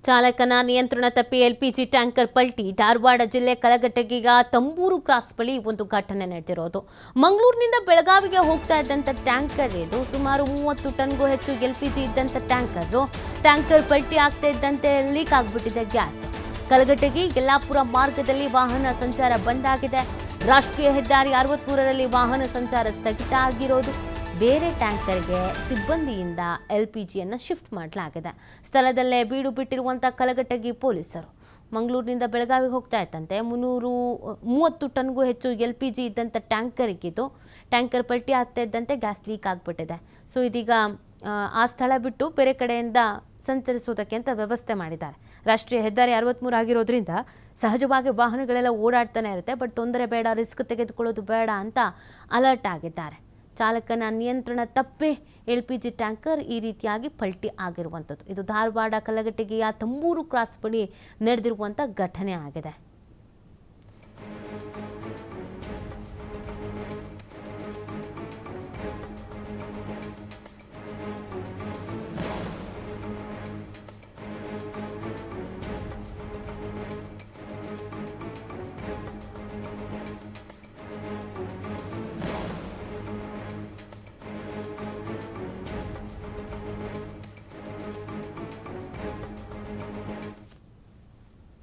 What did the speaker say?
ಚಾಲಕನ ನಿಯಂತ್ರಣ ತಪ್ಪಿ ಎಲ್ಪಿಜಿ ಟ್ಯಾಂಕರ್ ಪಲ್ಟಿ. ಧಾರವಾಡ ಜಿಲ್ಲೆ ಕಲಘಟಗಿಗ ತಂಬೂರು ಕ್ರಾಸ್ ಬಳಿ ಒಂದು ಘಟನೆ ನಡೆದಿರೋದು. ಮಂಗಳೂರಿನಿಂದ ಬೆಳಗಾವಿಗೆ ಹೋಗ್ತಾ ಇದ್ದಂಥ ಟ್ಯಾಂಕರ್ ಇದು. ಸುಮಾರು 30 ಟನ್ಗೂ ಹೆಚ್ಚು ಎಲ್ಪಿಜಿ ಇದ್ದಂಥ ಟ್ಯಾಂಕರ್ ಪಲ್ಟಿ ಆಗ್ತಾ ಇದ್ದಂತೆ ಲೀಕ್ ಆಗಿಬಿಟ್ಟಿದೆ ಗ್ಯಾಸ್. ಕಲಘಟಗಿ ಯಲ್ಲಾಪುರ ಮಾರ್ಗದಲ್ಲಿ ವಾಹನ ಸಂಚಾರ ಬಂದ್ ಆಗಿದೆ. ರಾಷ್ಟ್ರೀಯ ಹೆದ್ದಾರಿ 63ರಲ್ಲಿ ವಾಹನ ಸಂಚಾರ ಸ್ಥಗಿತ ಆಗಿರೋದು. ಬೇರೆ ಟ್ಯಾಂಕರ್ಗೆ ಸಿಬ್ಬಂದಿಯಿಂದ ಎಲ್ಪಿಜಿಯನ್ನು ಶಿಫ್ಟ್ ಮಾಡಲಾಗಿದೆ. ಸ್ಥಳದಲ್ಲೇ ಬೀಡು ಬಿಟ್ಟಿರುವಂಥ ಕಲಘಟಗಿ ಪೊಲೀಸರು. ಮಂಗಳೂರಿನಿಂದ ಬೆಳಗಾವಿಗೆ ಹೋಗ್ತಾ ಇತ್ತಂತೆ 330 ಟನ್ಗೂ ಹೆಚ್ಚು ಎಲ್ಪಿಜಿ ಇದ್ದಂಥ ಟ್ಯಾಂಕರ್ಗಿದ್ದು. ಟ್ಯಾಂಕರ್ ಪಲ್ಟಿ ಆಗ್ತಾ ಇದ್ದಂತೆ ಗ್ಯಾಸ್ ಲೀಕ್ ಆಗಿಬಿಟ್ಟಿದೆ. ಸೊ ಇದೀಗ ಆ ಸ್ಥಳ ಬಿಟ್ಟು ಬೇರೆ ಕಡೆಯಿಂದ ಸಂಚರಿಸೋದಕ್ಕೆ ಅಂತ ವ್ಯವಸ್ಥೆ ಮಾಡಿದ್ದಾರೆ. ರಾಷ್ಟ್ರೀಯ ಹೆದ್ದಾರಿ 63 ಆಗಿರೋದ್ರಿಂದ ಸಹಜವಾಗಿ ವಾಹನಗಳೆಲ್ಲ ಓಡಾಡ್ತಾನೆ ಇರುತ್ತೆ. ಬಟ್ ತೊಂದರೆ ಬೇಡ, ರಿಸ್ಕ್ ತೆಗೆದುಕೊಳ್ಳೋದು ಬೇಡ ಅಂತ ಅಲರ್ಟ್ ಆಗಿದ್ದಾರೆ. ಚಾಲಕನ ನಿಯಂತ್ರಣ ತಪ್ಪಿ ಎಲ್ಪಿಜಿ ಟ್ಯಾಂಕರ್ ಈ ರೀತಿಯಾಗಿ ಪಲ್ಟಿ ಆಗಿರುವಂಥದ್ದು. ಇದು ಧಾರವಾಡ ಕಲಘಟಗಿಯ ತಂಬೂರು ಕ್ರಾಸ್ ಬಳಿ ನಡೆದಿರುವಂಥ ಘಟನೆ ಆಗಿದೆ.